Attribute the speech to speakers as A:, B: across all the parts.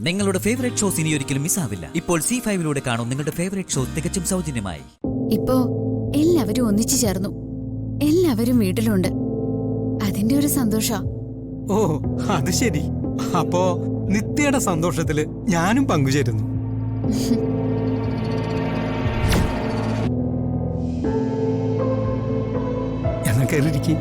A: നിങ്ങളുടെ favourite shows ഇനി ഒരിക്കലും മിസ്സാവില്ല. ഇപ്പോൾ C5 കാണും നിങ്ങളുടെ ഫേവറേറ്റ് ഷോ തികച്ചും സൗജന്യമായി.
B: ഇപ്പോ എല്ലാവരും ഒന്നിച്ചു ചേർന്നു, എല്ലാവരും വീട്ടിലുണ്ട്. അതിന്റെ ഒരു സന്തോഷ.
C: ഓ അത് ശരി. അപ്പോ നിത്യയുടെ സന്തോഷത്തില് ഞാനും പങ്കുചേരുന്നു. എന്നാ കയറിയിരിക്കെ.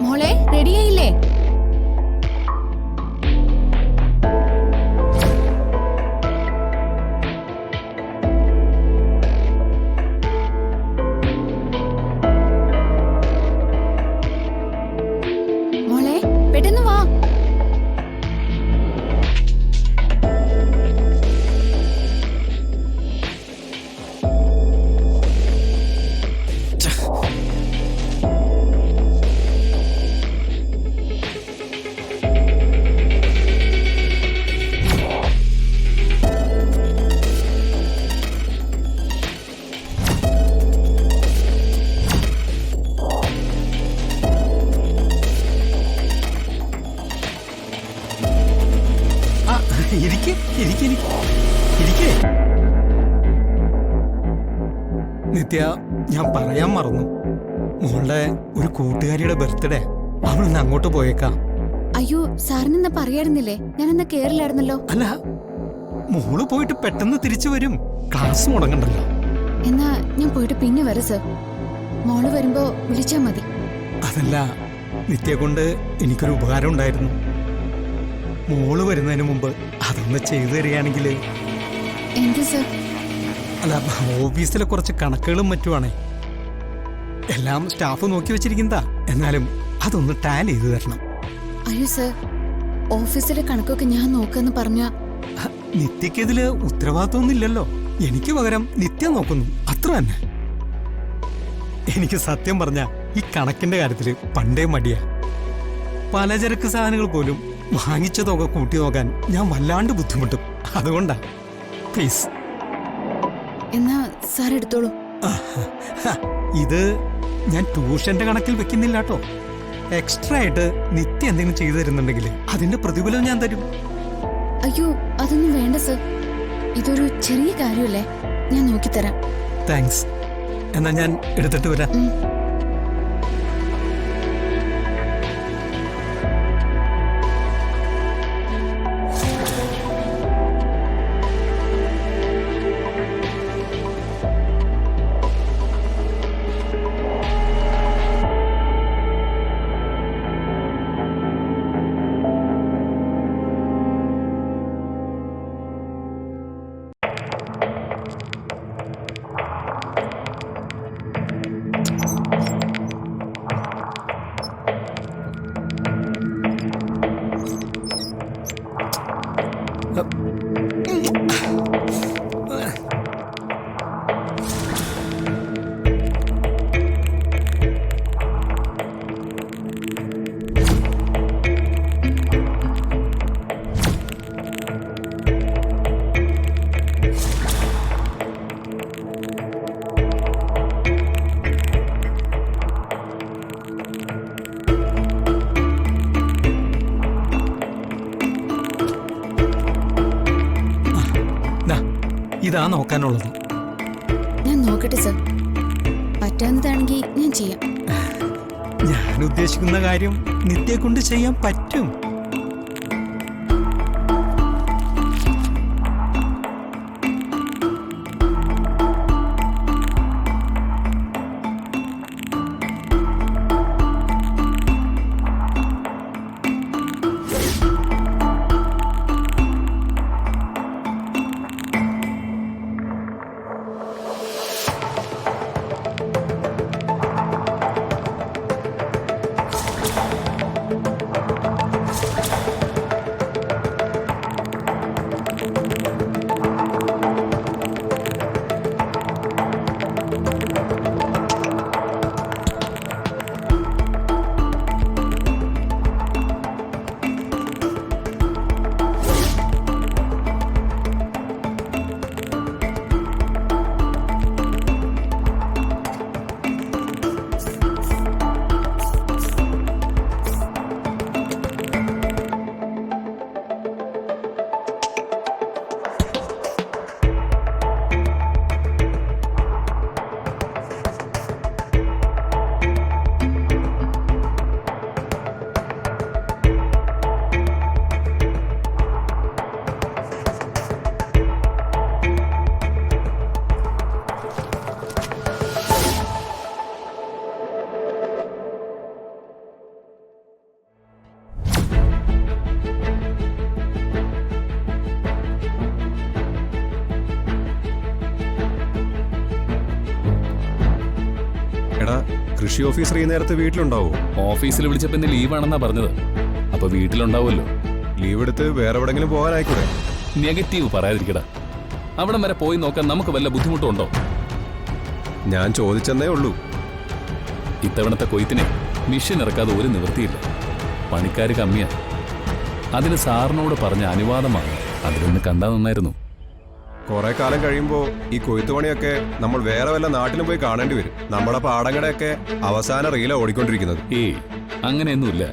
B: മോളെ റെഡിയായില്ലേ? മോളെ പെട്ടെന്ന് വാ.
C: ഇരിക്കേ. നിത്യ, ഞാൻ പറയാൻ മറന്നു. മോളുടെ ഒരു കൂട്ടുകാരിയുടെ ബർത്ത്ഡേ. അവളിന്ന് അങ്ങോട്ട് പോയേക്കാം.
B: അയ്യോ, സാറിനെന്നാ പറയായിരുന്നില്ലേ? ഞാനെന്നാ കേറില്ലായിരുന്നല്ലോ.
C: അല്ല, മോള് പോയിട്ട് പെട്ടെന്ന് തിരിച്ചു വരും. ക്ലാസ് മുടങ്ങണ്ടല്ലോ.
B: എന്നാ ഞാൻ പോയിട്ട് പിന്നെ വരാം സർ. മോള് വരുമ്പോ വിളിച്ചാ മതി.
C: അതല്ല, നിത്യ കൊണ്ട് എനിക്കൊരു ഉപകാരം ഉണ്ടായിരുന്നു. മോള് വരുന്നതിന് മുമ്പ് അതൊന്ന് ചെയ്തു തരികയാണെങ്കിൽ.
B: എന്ത് സർ?
C: അല്ല, ഓഫീസിലെ കുറച്ച് കണക്കുകളും മറ്റുമാണേ. എല്ലാം സ്റ്റാഫ് നോക്കി വെച്ചിരിക്കുന്നതാ. എന്നാലും അതൊന്ന് ടാലി ചെയ്തു തരണം.
B: അയ്യോ സർ, ഓഫീസിലെ കണക്കൊക്കെ ഞാൻ നോക്കാന്ന് പറഞ്ഞ.
C: നിത്യക്ക് ഇതില് ഉത്തരവാദിത്വമൊന്നുമില്ലല്ലോ. എനിക്ക് പകരം നിത്യ നോക്കുന്നു, അത്ര തന്നെ. എനിക്ക് സത്യം പറഞ്ഞ ഈ കണക്കിന്റെ കാര്യത്തില് പണ്ടേ മടിയാ. പലചരക്ക് സാധനങ്ങൾ പോലും വാങ്ങിച്ച തുക കൂട്ടി നോക്കാൻ ഞാൻ വല്ലാണ്ട് ബുദ്ധിമുട്ടും. അതുകൊണ്ടാ. പ്ലീസ്.
B: എന്നാ സാർ എടുത്തോളൂ.
C: ഇത് ഞാൻ ട്യൂഷന്റെ കണക്കിൽ വെക്കുന്നില്ല കേട്ടോ. എക്സ്ട്രാ ആയിട്ട് നിത്യ എന്തെങ്കിലും ചെയ്തു തരുന്നുണ്ടെങ്കിൽ അതിന്റെ പ്രതിഫലം ഞാൻ തരും.
B: അയ്യോ, അതൊന്നും വേണ്ട സർ. ഇതൊരു ചെറിയ കാര്യമല്ലേ, ഞാൻ നോക്കിത്തരാം.
C: താങ്ക്സ്. എന്നാ ഞാൻ എടുത്തിട്ട് വരാം. ഇതാ നോക്കാനുള്ളത്.
B: ഞാൻ നോക്കട്ടെ സർ. പറ്റാവുന്നതാണെങ്കിൽ ഞാൻ ചെയ്യാം.
C: ഞാൻ ഉദ്ദേശിക്കുന്ന കാര്യം നിത്യയെ കൊണ്ട് ചെയ്യാൻ പറ്റും.
D: എടാ, കൃഷി ഓഫീസർ ഈ നേരത്തെ വീട്ടിലുണ്ടാവോ?
E: ഓഫീസിൽ വിളിച്ചപ്പോ എന്റെ ലീവാണെന്നാ പറഞ്ഞത്. അപ്പൊ വീട്ടിലുണ്ടാവുമല്ലോ.
D: ലീവ് എടുത്ത് വേറെ എവിടെങ്കിലും പോകാനായിക്കൂടെ?
E: നെഗറ്റീവ് പറയാതിരിക്കടാ. അവിടം വരെ പോയി നോക്കാൻ നമുക്ക് വല്ല ബുദ്ധിമുട്ടുണ്ടോ?
D: ഞാൻ ചോദിച്ചെന്നേ ഉള്ളൂ.
E: ഇത്തവണത്തെ കൊയ്ത്തിനെ മിഷൻ ഇറക്കാതെ ഒരു നിവൃത്തിയില്ല. പണിക്കാര് കമ്മിയാ. അതിന് സാറിനോട് പറഞ്ഞ അനുവാദമാണ്. അതിലൊന്ന് കണ്ടാ നന്നായിരുന്നു.
D: കുറെ കാലം കഴിയുമ്പോ ഈ കൊയ്ത്ത് പണിയൊക്കെ നമ്മൾ വേറെ വല്ല നാട്ടിലും പോയി കാണേണ്ടി വരും. നമ്മുടെ പാടങ്ങളുടെയൊക്കെ അവസാന റീല ഓടിക്കൊണ്ടിരിക്കുന്നത്.
E: ഏയ്, അങ്ങനെയൊന്നുമില്ല.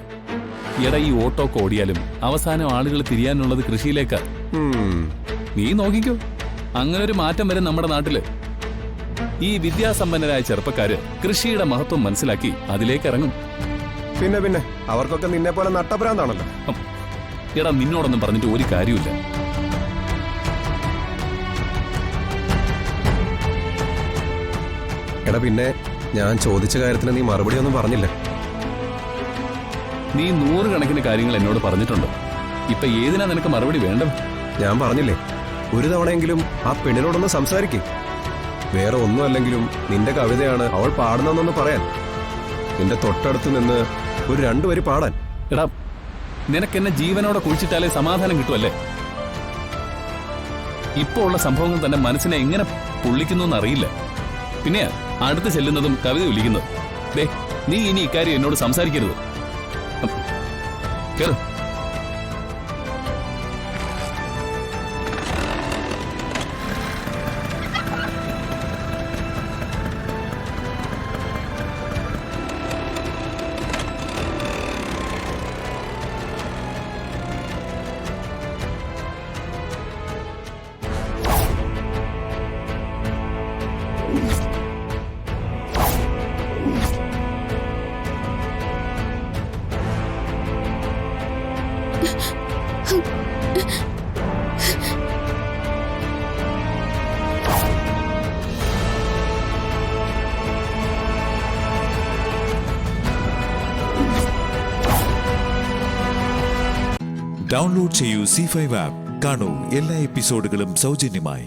E: എടാ, ഈ ഓട്ടോക്ക് ഓടിയാലും അവസാനം ആളുകൾ തിരിയാനുള്ളത് കൃഷിയിലേക്കാ. നീ നോക്കിക്കോ, അങ്ങനെ ഒരു മാറ്റം വരും നമ്മുടെ നാട്ടില്. ഈ വിദ്യാസമ്പന്നരായ ചെറുപ്പക്കാര് കൃഷിയുടെ മഹത്വം മനസ്സിലാക്കി അതിലേക്ക് ഇറങ്ങും.
D: പിന്നെ അവർക്കൊക്കെ നിന്നെ പോലെ നട്ടപരാന്താണല്ലോ.
E: എടാ, നിന്നോടൊന്നും പറഞ്ഞിട്ട് ഒരു കാര്യമില്ല.
D: എടാ, പിന്നെ ഞാൻ ചോദിച്ച കാര്യത്തിന് നീ മറുപടി ഒന്നും പറഞ്ഞില്ല.
E: നീ 100 കണക്കിന് കാര്യങ്ങൾ എന്നോട് പറഞ്ഞിട്ടുണ്ട്. ഇപ്പൊ ഏതിനാ നിനക്ക് മറുപടി വേണ്ടത്?
D: ഞാൻ പറഞ്ഞില്ലേ, ഒരു തവണയെങ്കിലും ആ പെണ്ണിനോടൊന്ന് സംസാരിക്കേ. വേറെ ഒന്നും അല്ലെങ്കിലും നിന്റെ കവിതയാണ് അവൾ പാടുന്നതെന്നൊന്ന് പറയാൻ. നിന്റെ തൊട്ടടുത്ത് നിന്ന് ഒരു 2 വരി പാടാൻ.
E: എടാ, നിനക്കെന്നെ ജീവനോടെ കുഴിച്ചിട്ടാലേ സമാധാനം കിട്ടുമല്ലേ? ഇപ്പോ ഉള്ള സംഭവങ്ങൾ തന്നെ മനസ്സിനെ എങ്ങനെ പൊള്ളിക്കുന്നു എന്നറിയില്ല. പിന്നെ അടുത്ത് ചെല്ലുന്നതും കവിത വിളിക്കുന്നത്. ദേ, നീ ഇനി ഇക്കാര്യം എന്നോട് സംസാരിക്കരുത്. കേറ്.
F: ഡൗൺലോഡ് ചെയ്യൂ C5 ആപ്പ്. കാണൂ എല്ലാ എപ്പിസോഡുകളും സൗജന്യമായി.